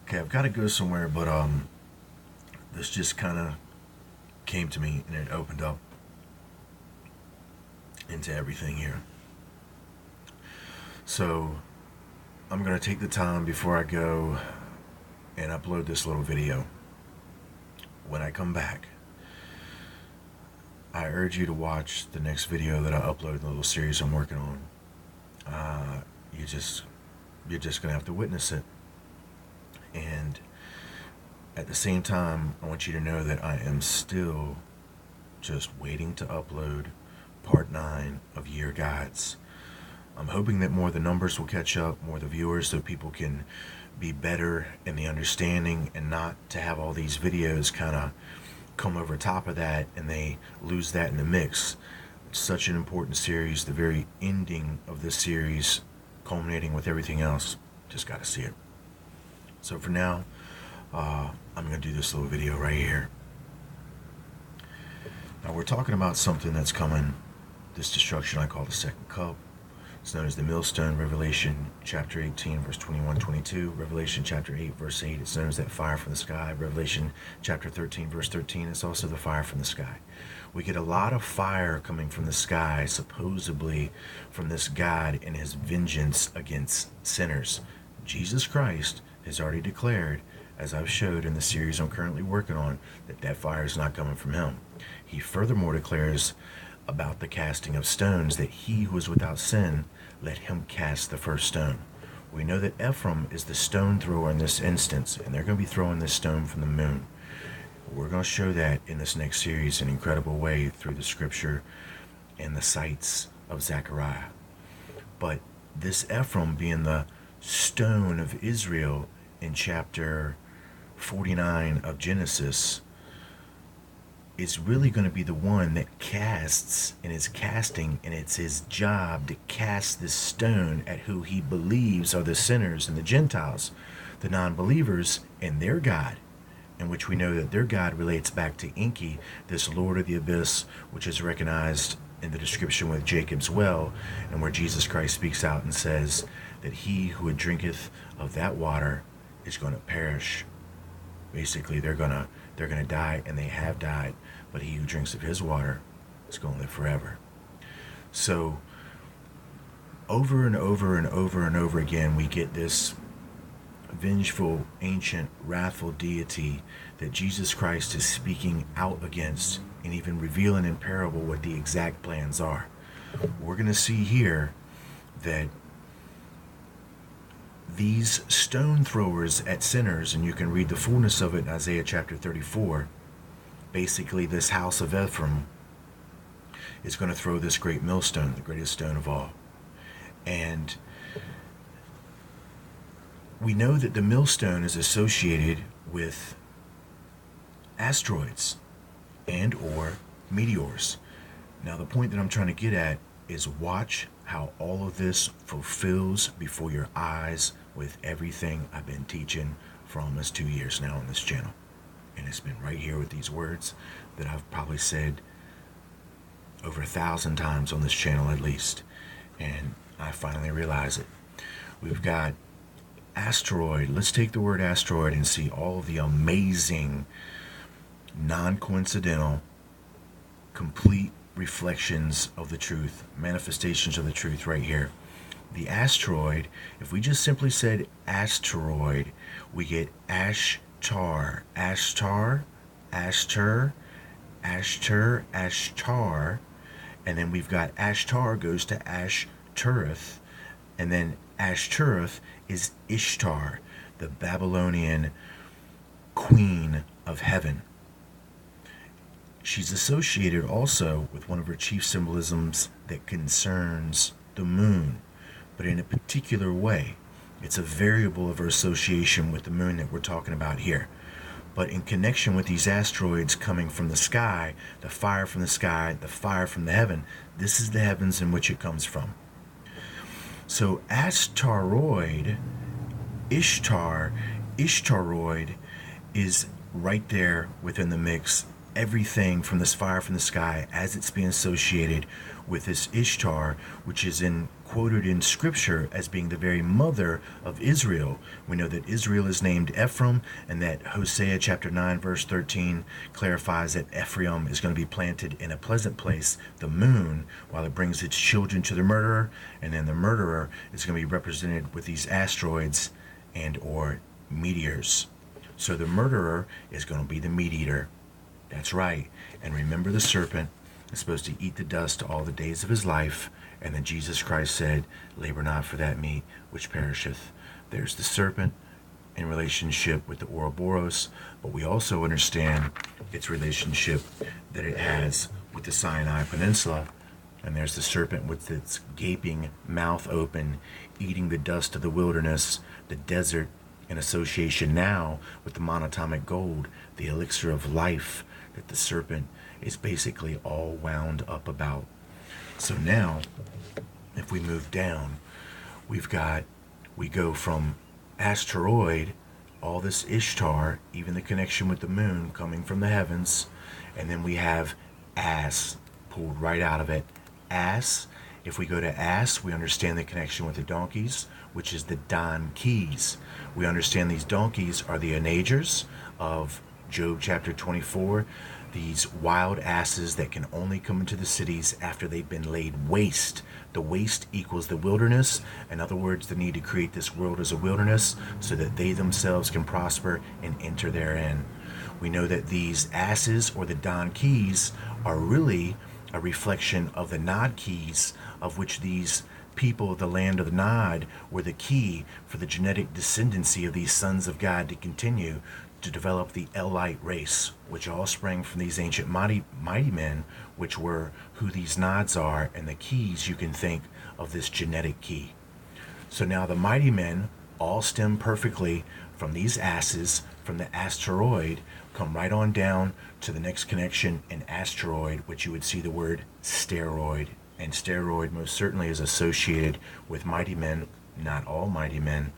Okay, I've got to go somewhere, but this just kind of came to me and it opened up into everything here. So I'm gonna take the time before I go and upload this little video. When I come back, I urge you to watch the next video that I upload in the little series I'm working on. You just you're just gonna have to witness it. And at the same time, I want you to know that I am still just waiting to upload part 9 of Year Guides. I'm hoping that more of the numbers will catch up, more of the viewers, so people can be better in the understanding and not to have all these videos kind of come over top of that and they lose that in the mix. It's such an important series, the very ending of this series, culminating with everything else. Just got to see it. So for now, I'm going to do this little video right here. Now we're talking about something that's coming, this destruction I call the second cup. It's known as the Millstone, Revelation chapter 18, verse 21-22. Revelation chapter 8, verse 8. It's known as that fire from the sky. Revelation chapter 13, verse 13. It's also the fire from the sky. We get a lot of fire coming from the sky, supposedly from this God and his vengeance against sinners. Jesus Christ has already declared, as I've showed in the series I'm currently working on, that that fire is not coming from him. He furthermore declares about the casting of stones, that he who is without sin, let him cast the first stone. We know that Ephraim is the stone thrower in this instance, and they're going to be throwing this stone from the moon. We're going to show that in this next series in an incredible way through the scripture and the sights of Zechariah. But this Ephraim being the stone of Israel in chapter 49 of Genesis is really going to be the one that casts and is casting, and it's his job to cast this stone at who he believes are the sinners and the Gentiles, the non-believers, and their God, in which we know that their God relates back to Enki, this Lord of the Abyss, which is recognized in the description with Jacob's well, and where Jesus Christ speaks out and says that he who drinketh of that water is going to perish. Basically, they're gonna die, and they have died, but he who drinks of his water is going to live forever. So over and over and over and over again, we get this vengeful, ancient, wrathful deity that Jesus Christ is speaking out against and even revealing in parable what the exact plans are. We're going to see here that these stone throwers at sinners, and you can read the fullness of it in Isaiah chapter 34, basically this house of Ephraim is going to throw this great millstone, the greatest stone of all. And we know that the millstone is associated with asteroids and or meteors. Now the point that I'm trying to get at is watch how all of this fulfills before your eyes with everything I've been teaching for almost 2 years now on this channel. And it's been right here with these words that I've probably said over 1,000 times on this channel at least. And I finally realize it. We've got asteroid. Let's take the word asteroid and see all of the amazing, non-coincidental, complete reflections of the truth, manifestations of the truth right here. The asteroid, if we just simply said asteroid, we get Ashtar, Ashtar, Ashtar, Ashtar, Ashtar, and then we've got Ashtar goes to Ashtoreth, and then Ashtoreth is Ishtar, the Babylonian queen of heaven. She's associated also with one of her chief symbolisms that concerns the moon, but in a particular way. It's a variable of her association with the moon that we're talking about here. But in connection with these asteroids coming from the sky, the fire from the sky, the fire from the heaven, this is the heavens in which it comes from. So Ishtaroid, Ishtaroid is right there within the mix. Everything from this fire from the sky as it's being associated with this Ishtar, which is in quoted in Scripture as being the very mother of Israel. We know that Israel is named Ephraim, and that Hosea chapter 9, verse 13 clarifies that Ephraim is going to be planted in a pleasant place, the moon, while it brings its children to the murderer, and then the murderer is going to be represented with these asteroids and or meteors. So the murderer is going to be the meat eater. That's right. And remember, the serpent is supposed to eat the dust all the days of his life. And then Jesus Christ said, labor not for that meat which perisheth. There's the serpent in relationship with the Ouroboros, but we also understand its relationship that it has with the Sinai Peninsula. And there's the serpent with its gaping mouth open, eating the dust of the wilderness, the desert, in association now with the monatomic gold, the elixir of life that the serpent is basically all wound up about. So now, if we move down, we go from Ishtaroid, all this Ishtar, even the connection with the moon coming from the heavens, and then we have Ass pulled right out of it. Ass, if we go to Ass, we understand the connection with the donkeys, which is the Don Keys. We understand these donkeys are the onagers of Job chapter 24, these wild asses that can only come into the cities after they've been laid waste. The waste equals the wilderness. In other words, the need to create this world as a wilderness so that they themselves can prosper and enter therein. We know that these asses, or the Don Keys, are really a reflection of the Nod Keys, of which these people of the land of the Nod were the key for the genetic descendancy of these sons of God to continue to develop the Elite race, which all sprang from these ancient mighty men, which were who these Nods are, and the keys you can think of this genetic key. So now the mighty men all stem perfectly from these asses, from the asteroid, come right on down to the next connection in asteroid, which you would see the word steroid. And steroid most certainly is associated with mighty men, not all mighty men,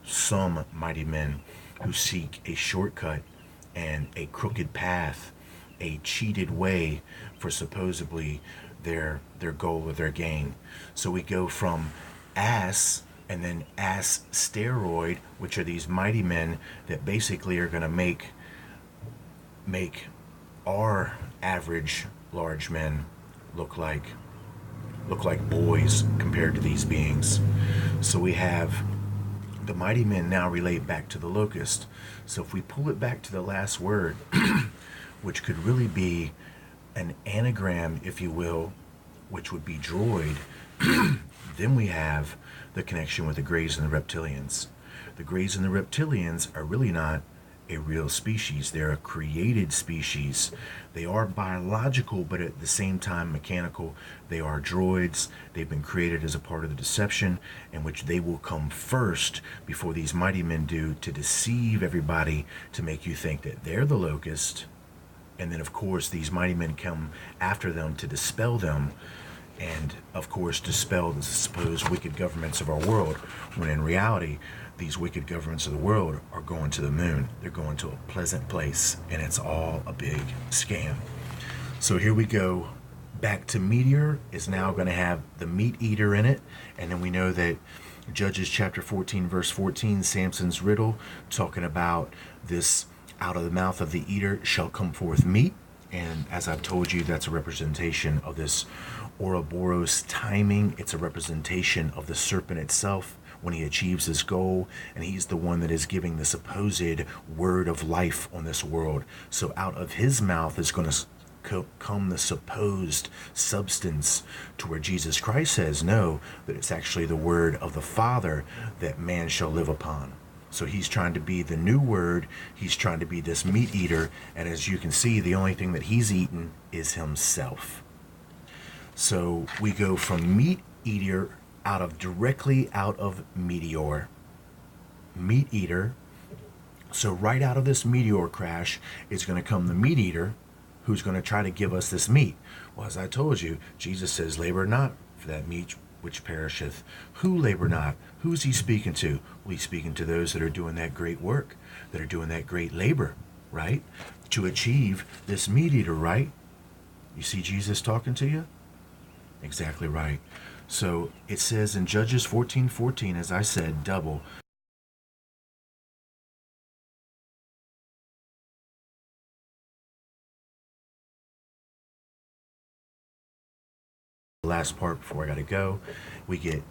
some mighty men who seek a shortcut and a crooked path, a cheated way for supposedly their goal or their gain. So we go from ass and then ass steroid, which are these mighty men that basically are going to make our average large men look like boys compared to these beings. So we have the mighty men now relate back to the locust. So if we pull it back to the last word, which could really be an anagram, if you will, which would be droid, then we have the connection with the Greys and the Reptilians. The Greys and the Reptilians are really not a real species. They're a created species. They are biological, but at the same time mechanical. They are droids. They've been created as a part of the deception, in which they will come first before these mighty men do, to deceive everybody, to make you think that they're the locust. And then, of course, these mighty men come after them to dispel them, and, of course, dispel the supposed wicked governments of our world, when in reality, these wicked governments of the world are going to the moon. They're going to a pleasant place, and it's all a big scam. So here we go. Back to Meteor is now going to have the meat eater in it. And then we know that Judges chapter 14, verse 14, Samson's riddle, talking about this, out of the mouth of the eater shall come forth meat. And as I've told you, that's a representation of this Ouroboros timing. It's a representation of the serpent itself when he achieves his goal, and he's the one that is giving the supposed word of life on this world. So out of his mouth is going to come the supposed substance, to where Jesus Christ says no, that it's actually the word of the Father that man shall live upon. So he's trying to be the new word. He's trying to be this meat eater, and as you can see, the only thing that he's eaten is himself. So we go from meat eater directly out of Meteor. Meat eater. So right out of this meteor crash is going to come the meat eater, who's going to try to give us this meat. Well, as I told you, Jesus says, labor not for that meat which perisheth. Who labor not? Who's he speaking to? Well, he's speaking to those that are doing that great work, that are doing that great labor, right? To achieve this meat eater, right? You see Jesus talking to you? Exactly right. So it says in Judges 14:14, as I said, double. Last part before I gotta go, we get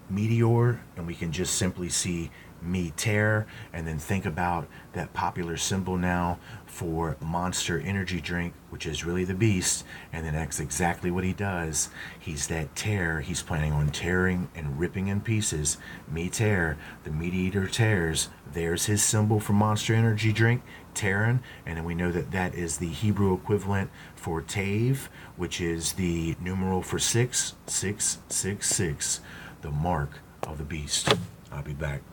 Meteor, and we can just simply see Meteor, and then think about that popular symbol now for Monster Energy drink, which is really the beast, and then that's exactly what he does. He's that tear. He's planning on tearing and ripping in pieces. Meteor, the meat eater tears. There's his symbol for Monster Energy drink, tearing, and then we know that that is the Hebrew equivalent for Tave, which is the numeral for 666, the mark of the beast. I'll be back.